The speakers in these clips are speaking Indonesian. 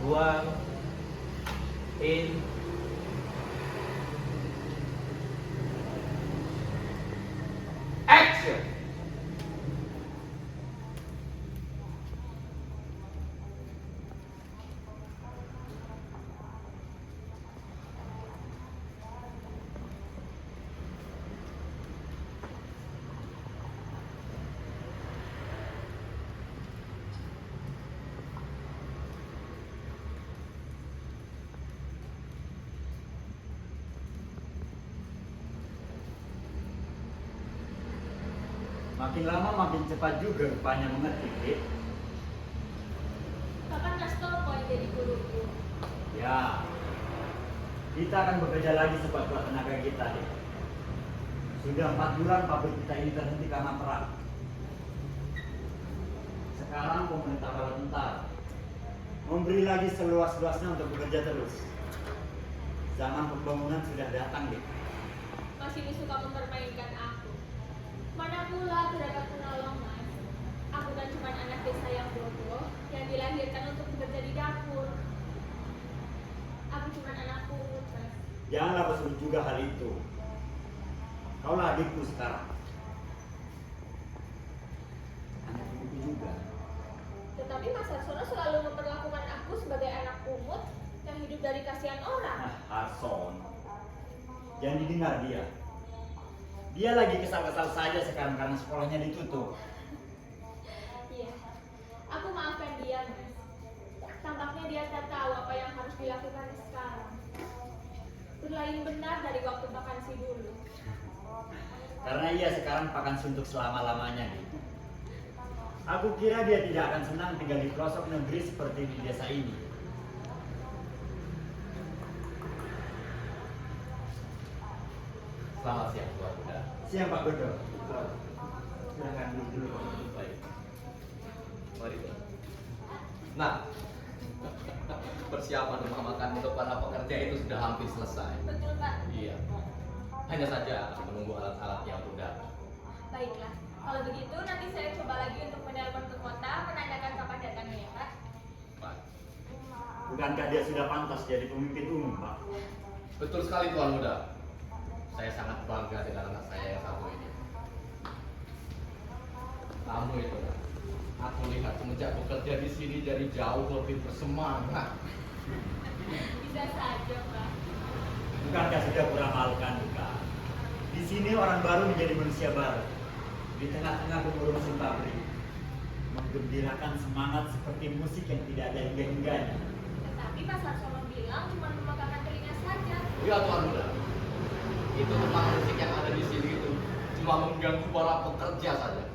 buang, in, action. Makin lama makin cepat juga rupanya mengerti, Dik. Kapan Mas Topo yang jadi guruku? Ya, kita akan bekerja lagi sekuat-kuat tenaga kita, Dik. Sudah 4 bulan pabrik kita ini terhenti karena perang. Sekarang pemerintah bala tentara memberi lagi seluas-luasnya untuk bekerja terus. Zaman pembangunan sudah datang, Dik. Masih suka mempermainkan aku. Mana pula aku dapat menolong, Mas? Aku kan cuma anak desa yang bodoh yang dilahirkan untuk bekerja di dapur. Aku cuma anak pungut, Mas. Janganlah kau sebut juga hal itu. Kaulah adikku sekarang. Anak ibuku juga. Tetapi Mas Harsono selalu memperlakukan aku sebagai anak pungut yang hidup dari kasihan orang. Nah, Harson, jangan didengar dia. Dia lagi kesal-kesal saja sekarang karena sekolahnya ditutup. Iya, aku maafkan dia, Mas. Tampaknya dia tak tahu apa yang harus dilakukan sekarang. Berlain benar dari waktu vakansi dulu. Karena ia sekarang vakansi untuk selama-lamanya. Gitu. Aku kira dia tidak akan senang tinggal di pelosok negeri seperti di desa ini. Selamat siang, Tuan Muda. Siang Pak Bedo. Silahkan duduk dulu. Baik. Mari, Tuan. Nah, persiapan rumah makan untuk para pekerja itu sudah hampir selesai. Betul, Pak. Iya. Hanya saja menunggu alat-alat yang pun datang. Baiklah. Kalau begitu nanti saya coba lagi untuk menelpon ke kota menandakan kapan datangnya ya, Pak. Baik. Bukankah dia sudah pantas jadi pemimpin umum, Pak? Betul sekali, Tuan Muda. Saya sangat bangga dengan anak saya yang satu ini. Kamu itu, aku lihat semenjak bekerja di sini jadi jauh lebih bersemangat. Bisa saja, Pak. Bukankah sudah kuramalkan, Bukan? Di sini orang baru menjadi manusia baru. Di tengah-tengah gemuruh mesin pabrik, menggembirakan semangat seperti musik yang tidak ada hingga-hingganya. Tetapi Mas Harsono bilang cuma memegangkan telinga saja. Iya, Tuan Muda. Itu tentang musik yang ada di sini itu cuma mengganggu para pekerja saja.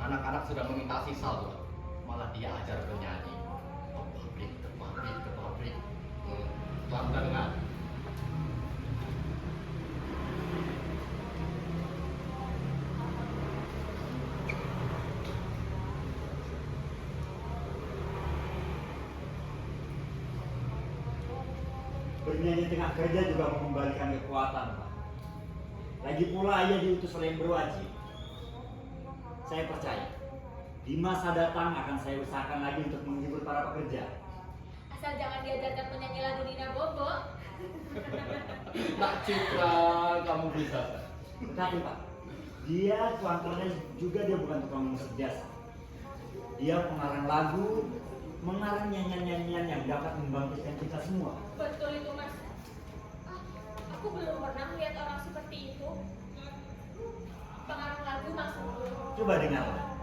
Anak-anak sudah meminta sisal, Tuan. Malah dia ajar bernyanyi. Ke pabrik, ke pabrik. Tuan Muda dengar. Bernyanyi tengah kerja juga mengembalikan kekuatan, Pak. Lagi pula ia diutus oleh yang berwajib. Saya percaya, di masa datang akan saya usahakan lagi untuk menghibur para pekerja. Asal jangan diajarkan menyanyi lagu Nina Bobo. Nak Citra, kamu bisa. Tetapi Pak, dia tuan kerja juga dia bukan tukang musik biasa. Dia pengarang lagu, mengarang nyanyian-nyanyian yang dapat membangkitkan kita semua. Betul itu, Mas. Aku belum pernah melihat orang seperti itu. Pengarang lagu maksudku. Coba dengarlah.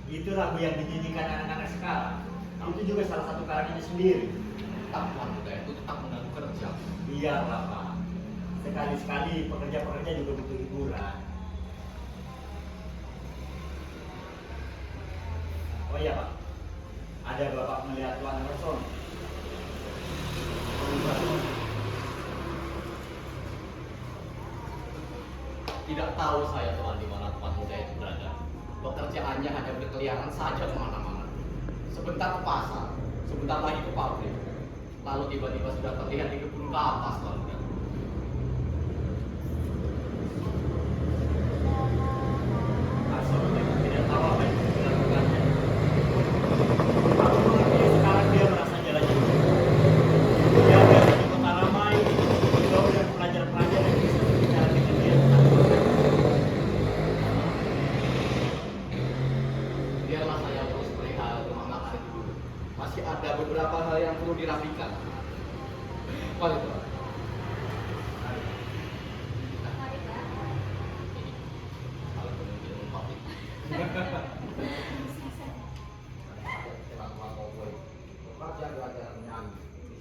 Itu lagu yang dinyanyikan anak-anak sekarang. Itu juga salah satu karangannya sendiri. Tentang Tuan Muda itu tetap mengganggu kerja. Biarlah Pak. Sekali-sekali pekerja-pekerja juga butuh hiburan. Oh iya Pak, ada Bapak melihat Tuan Harsono. Tidak tahu saya Tuan di mana Tuan Muda itu berada. Pekerjaannya hanya berkeliaran saja kemana-mana. Sebentar ke pasar, sebentar lagi ke pabrik. Lalu tiba-tiba sudah terlihat di kebun kapas Tuan Muda. Harsono tidak tahu apa yang dilakukannya. perihal rumah makan itu dulu. Masih ada beberapa hal yang perlu dirapikan. Mari Tuan. Mari, Pak. Ini, kalau mungkin kopi.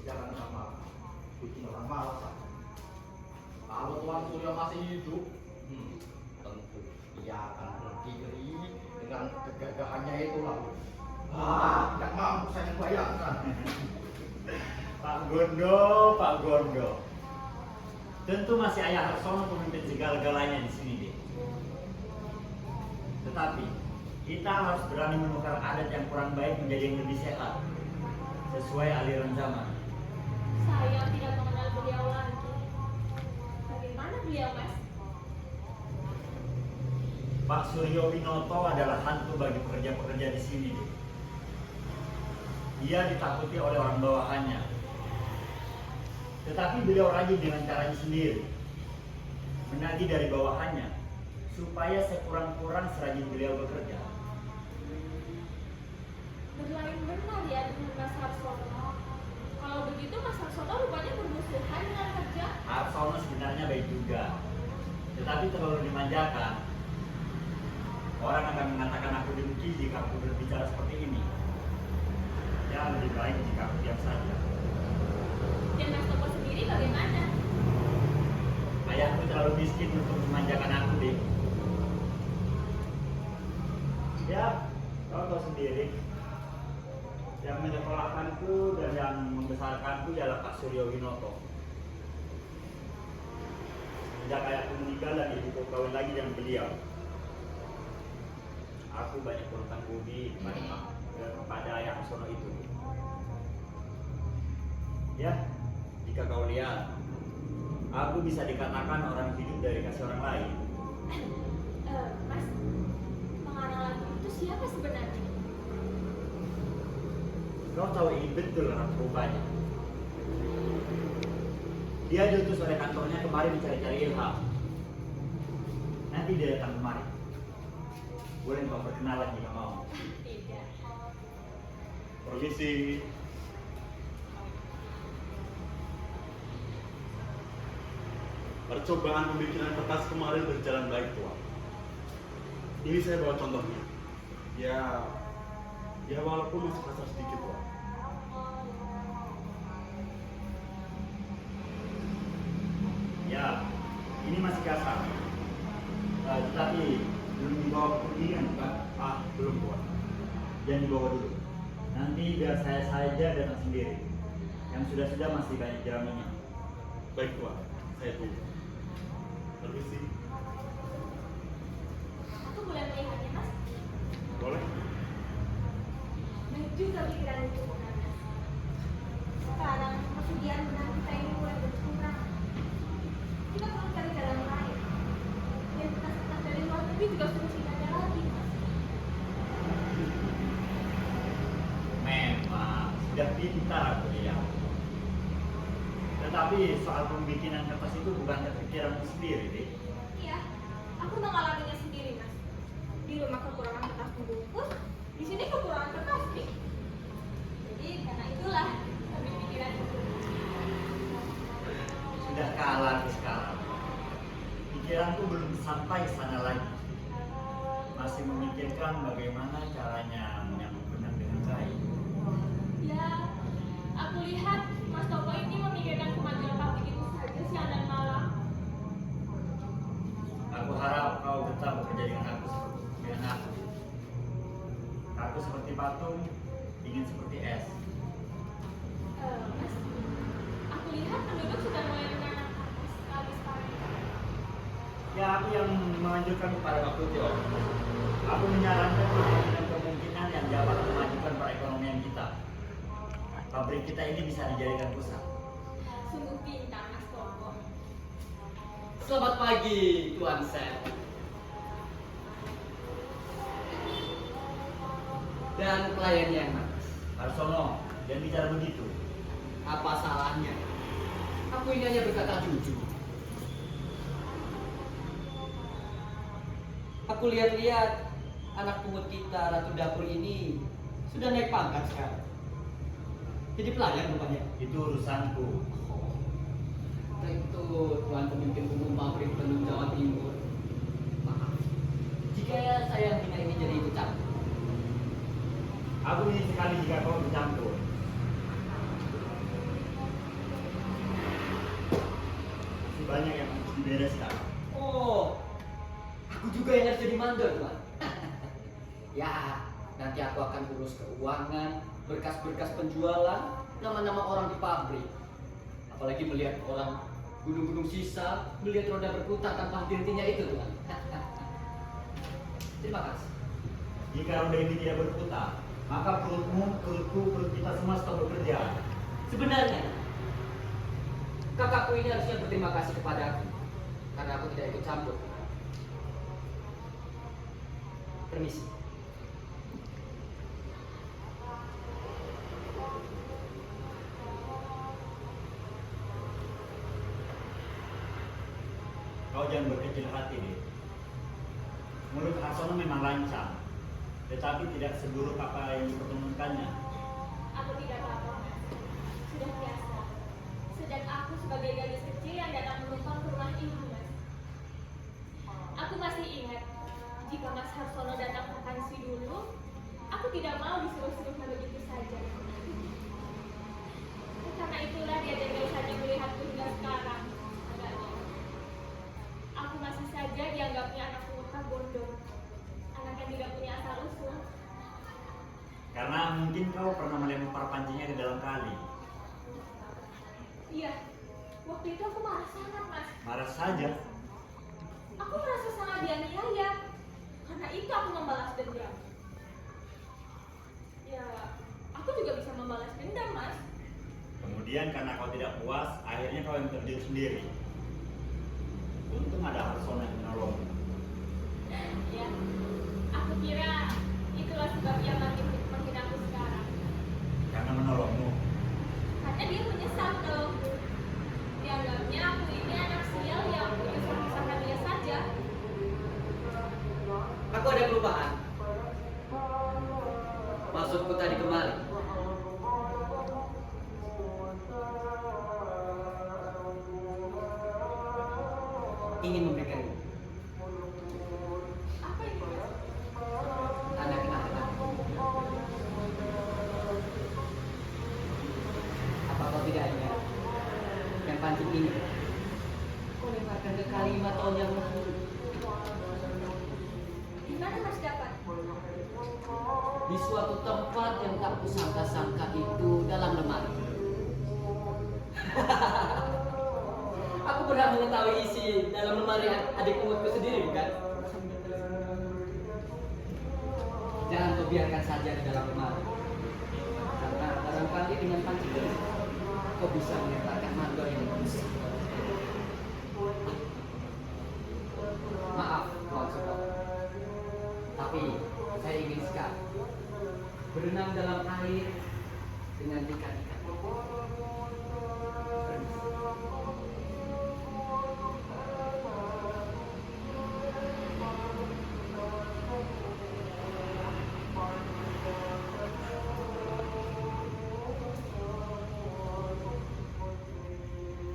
Jangan sama bikin orang malas. Kalau Tuan Suryo masih hidup, tentu ia akan berdiri dengan kegagahannya itu lalu. Tidak mampu saya bayangkan. Pak Gondo. Tentu masih Ayah Harsono pemimpin segala-galanya di sini, Dek. Tetapi kita harus berani menukar adat yang kurang baik menjadi yang lebih sehat, sesuai aliran zaman. Saya tidak mengenal beliau lagi. Bagaimana beliau, Mas? Pak Suryo Winoto adalah hantu bagi pekerja-pekerja di sini, Dek. Dia ditakuti oleh orang bawahannya. Tetapi beliau rajin dengan caranya sendiri. Menagih dari bawahannya supaya sekurang-kurang serajin beliau bekerja. Berlain benar ya dengan Mas Harsono. Kalau begitu Mas Harsono rupanya bermusuhan dengan kerja. Harsono sebenarnya baik juga, tetapi terlalu dimanjakan. Orang akan mengatakan aku dengki jika aku berbicara seperti ini. Ya lebih baik jika aku diam saja. Dan Mas Toko sendiri bagaimana? Ayahku terlalu miskin untuk memanjakan aku, Dek. Ya, kau tahu sendiri. Yang menyekolahkanku dan yang membesarkanku ialah Pak Suryo Winoto. Sejak ayahku meninggal dan ibuku kawin lagi dengan beliau, aku banyak berhutang budi kepada Ayah Harsono itu. Ya, jika kau lihat, aku bisa dikatakan orang hidup dari kasih orang lain. Mas, pengarang lagu itu siapa sebenarnya? Kau tahu ini betul anak rupanya. Dia diutus oleh kantornya kemari mencari-cari ilham. Nanti dia datang kemari. Boleh kau perkenalan jika mau. Tidak. Permisi. Percobaan pembikinan kertas kemarin berjalan baik, Tuan. Ini saya bawa contohnya. Ya walaupun masih kasar sedikit, Tuan. Ya, ini masih kasar. Tetapi belum dibawa ke perundingan, bukan? Belum, Tuan. Jangan dibawa dulu. Nanti biar saya saja datang sendiri. Yang sudah-sudah masih banyak jeraminya. Baik, Tuan. Saya tunggu. Permisi. Aku boleh melihatnya, Mas? Boleh? Baik juga pikiran itu, Mas. Sekarang persediaan benang kita ini mulai berkurang. Kita perlu cari jalan lain. Dan kertas-kertas dari luar negeri juga sudah tidak ada lagi, Mas. Memang sudah pintar aku lihat. Tetapi soal pembikinan kertas itu bukan kepikiranmu sendiri, Dek. Iya, aku mengalaminya sendiri, Mas. Di rumah kekurangan kertas membungkus, di sini kekurangan kertas, nih. Jadi karena itulah kami pikiran itu. Sudah kalah aku sekarang. Pikiranku belum sampai sana lagi. Masih memikirkan bagaimana caranya menyambung benang dengan baik. Ya, aku lihat Mas Toko ini memikirkan kemajuan pabrik itu saja siang dan malam. Aku harap kau tetap bekerja dengan aku Aku seperti patung, ingin seperti es. Mas, aku lihat penduduk sudah mulai menanam habis pagi. Ya, aku yang menganjurkan kepada Pak Putio. Aku menyarankan kemungkinan yang dapat memajukan perekonomian kita. Pabrik kita ini bisa dijadikan pusat. Sungguh pintar, Mas Toko. Selamat pagi, Tuan Seth. Dan kliennya, Mas. Harsono, jangan bicara begitu. Apa salahnya? Aku ini hanya berkata jujur. Aku lihat-lihat anak pungut kita, Ratu Dapur ini Sudah naik pangkat sekarang. Jadi pelayan rupanya. Itu urusanku. Itu Tuan Pemimpin Umum Pabrik Bandung Jawa Timur. Maaf, jika saya hina ini jadi ikut campur. Aku ingin sekali jika kau bercampur. Masih banyak yang harus dibereskan. Oh, aku juga yang harus jadi mandor, Tuan. Ya, nanti aku akan urus keuangan, berkas-berkas penjualan, nama-nama orang di pabrik. Apalagi melihat orang gunung-gunung sisa, melihat roda berputar tanpa henti-hentinya itu, Tuan. Terima kasih. Jika roda ini tidak berputar, maka perutmu, perutku, perut kita semua stop bekerja. Sebenarnya, kakakku ini harusnya berterima kasih kepadaku karena aku tidak ikut campur. Permisi. Kau jangan berkecil hati, deh. Mulut Harsono memang lancang, tetapi tidak seburuk apa yang dipertemukannya. Aku tidak apa-apa, Mas. Sudah biasa. Sejak aku sebagai gadis kecil yang datang menumpang ke rumah ini, Mas. Aku masih ingat, jika Mas Harsono datang ke pensi dulu, aku tidak mau disuruh-suruhnya begitu saja. Karena itulah dia tega saja melihatku hingga sekarang. Agaknya. Aku masih saja dianggapnya anak pungutan bodoh, anak yang tidak punya asal usul. Karena mungkin kau pernah melempar pancinya ke dalam kali. Iya, waktu itu aku marah sangat, Mas. Marah saja. Aku merasa sangat dianiaya. Karena itu aku membalas dendam. Ya, aku juga bisa membalas dendam, Mas. Kemudian karena kau tidak puas, akhirnya kau yang terjun sendiri. Untung ada Harsono yang menolong. Ya, aku kira itulah sebab ia makin menghina aku sekarang. Karena menolongmu. Karena dia menyesal kalau dianggapnya aku ini anak sial yang menyusahkan dia saja. Aku ada kelupaan. Maksudku tadi kemari. Ingin memberikan Apa itu, Mas? tanda kenal-kenal. Apa kau tidak ingat yang pancing ini? Kau lemparkan ke kali 5 tahun yang lalu. Di mana Mas dapat? Di suatu tempat yang tak kusangka-sangka itu dalam lemari. Aku pernah mengetahui isi dalam lemari adik umurku sendiri, bukan? Jangan kau biarkan saja di dalam lemari. Karena barangkali dengan pancing ini, kau bisa melemparkan mandor yang besar. Maaf, Tuan Suto. Tapi saya ingin sekali berenang dalam air dengan ikan-ikan.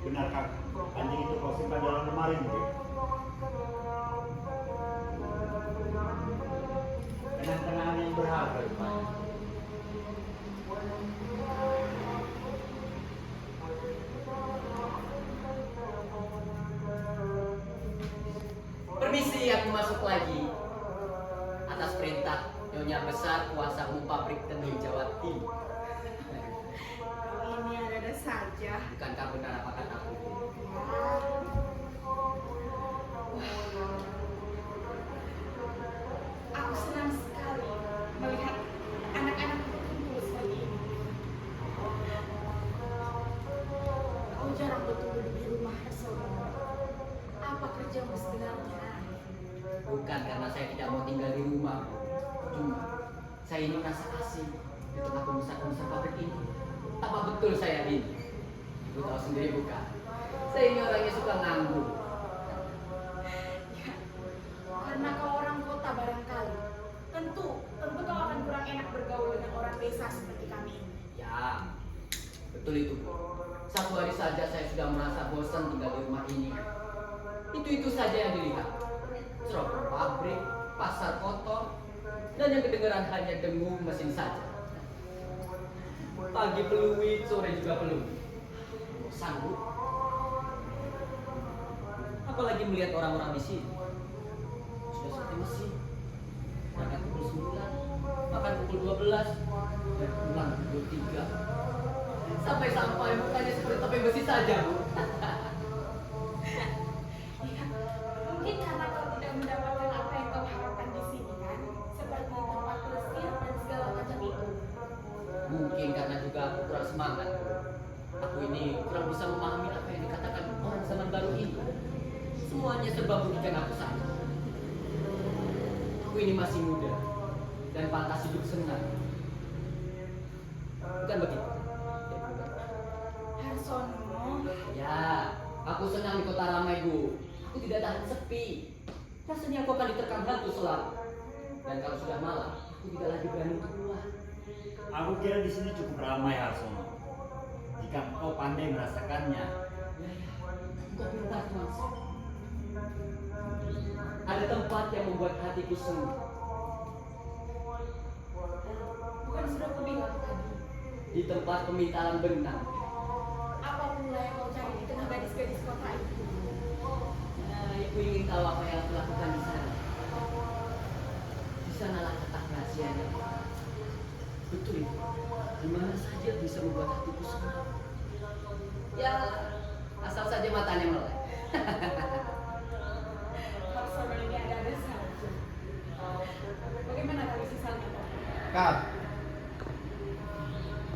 Benarkah anjing itu kau simpan dalam lemari, murid? Kenang-kenangan yang berharga, rupanya. Permisi, aku masuk lagi. Atas perintah Nyonya Besar Kuasa Umum Pabrik Tenun Jawa Timur. Ini ada saja. Bukankah benar apa kataku? Aku senang sekali melihat anak-anak berkumpul seperti ini. Kau jarang bertemu di rumah Harsono. Apa kerjamu sebenarnya? Bukan karena saya tidak mau tinggal di rumah. Cuma saya ini merasa asing di tengah pengusaha-pengusaha pabrik ini. Apa betul saya ini? Ibu tahu sendiri bukan? Saya ini orangnya suka nganggur. Ya, karena kau orang kota barangkali. Tentu kau akan kurang enak bergaul dengan orang desa seperti kami ini. Ya, betul itu, Bu. Satu hari saja saya sudah merasa bosan tinggal di rumah ini. Itu saja yang dilihat. Cerobong pabrik, pasar kotor, dan yang kedengaran hanya dengung mesin saja. Pagi peluit, sore juga peluit. Bosan, Bu. Apalagi melihat orang-orang di sini. Sudah seperti mesin. Makan pukul 9, makan pukul 12, dan pulang pukul 3. Sampai-sampai mukanya seperti topeng besi saja, Bu. Ya, mungkin karena kau tidak mendapatkan apa yang kau harapkan di sini kan, seperti tempat bersih dan segala macam itu. Mungkin karena juga aku kurang semangat, Bu. Aku ini kurang bisa memahami apa yang dikatakan orang zaman baru ini. Semuanya serba merugikan aku saja. Aku ini masih muda dan pantas hidup senang. Bukan begitu? Harsono, Ya, aku senang di kota ramai, Bu. Aku tidak tahan sepi. Rasanya aku akan diterkam hantu selalu. Dan kalau sudah malam, aku tidak lagi berani untuk keluar. Aku kira di sini cukup ramai, Harsono. Jika kau pandai merasakannya. Ya, kau pintar, Mas. Ada tempat yang membuat hatiku senang. bukan sudah aku bilang tadi. Di tempat pemintalan benang. Apa pula yang kau cari di tengah gadis-gadis kota itu? Nah, ibu ingin tahu apa yang aku lakukan di sana. Di sanalah letak rahasianya. Betul itu. Di mana saja bisa membuat hatiku senang. Ya, asal saja matanya melek. Harsono ini ada saja. Bagaimana kali sisanya? Kak,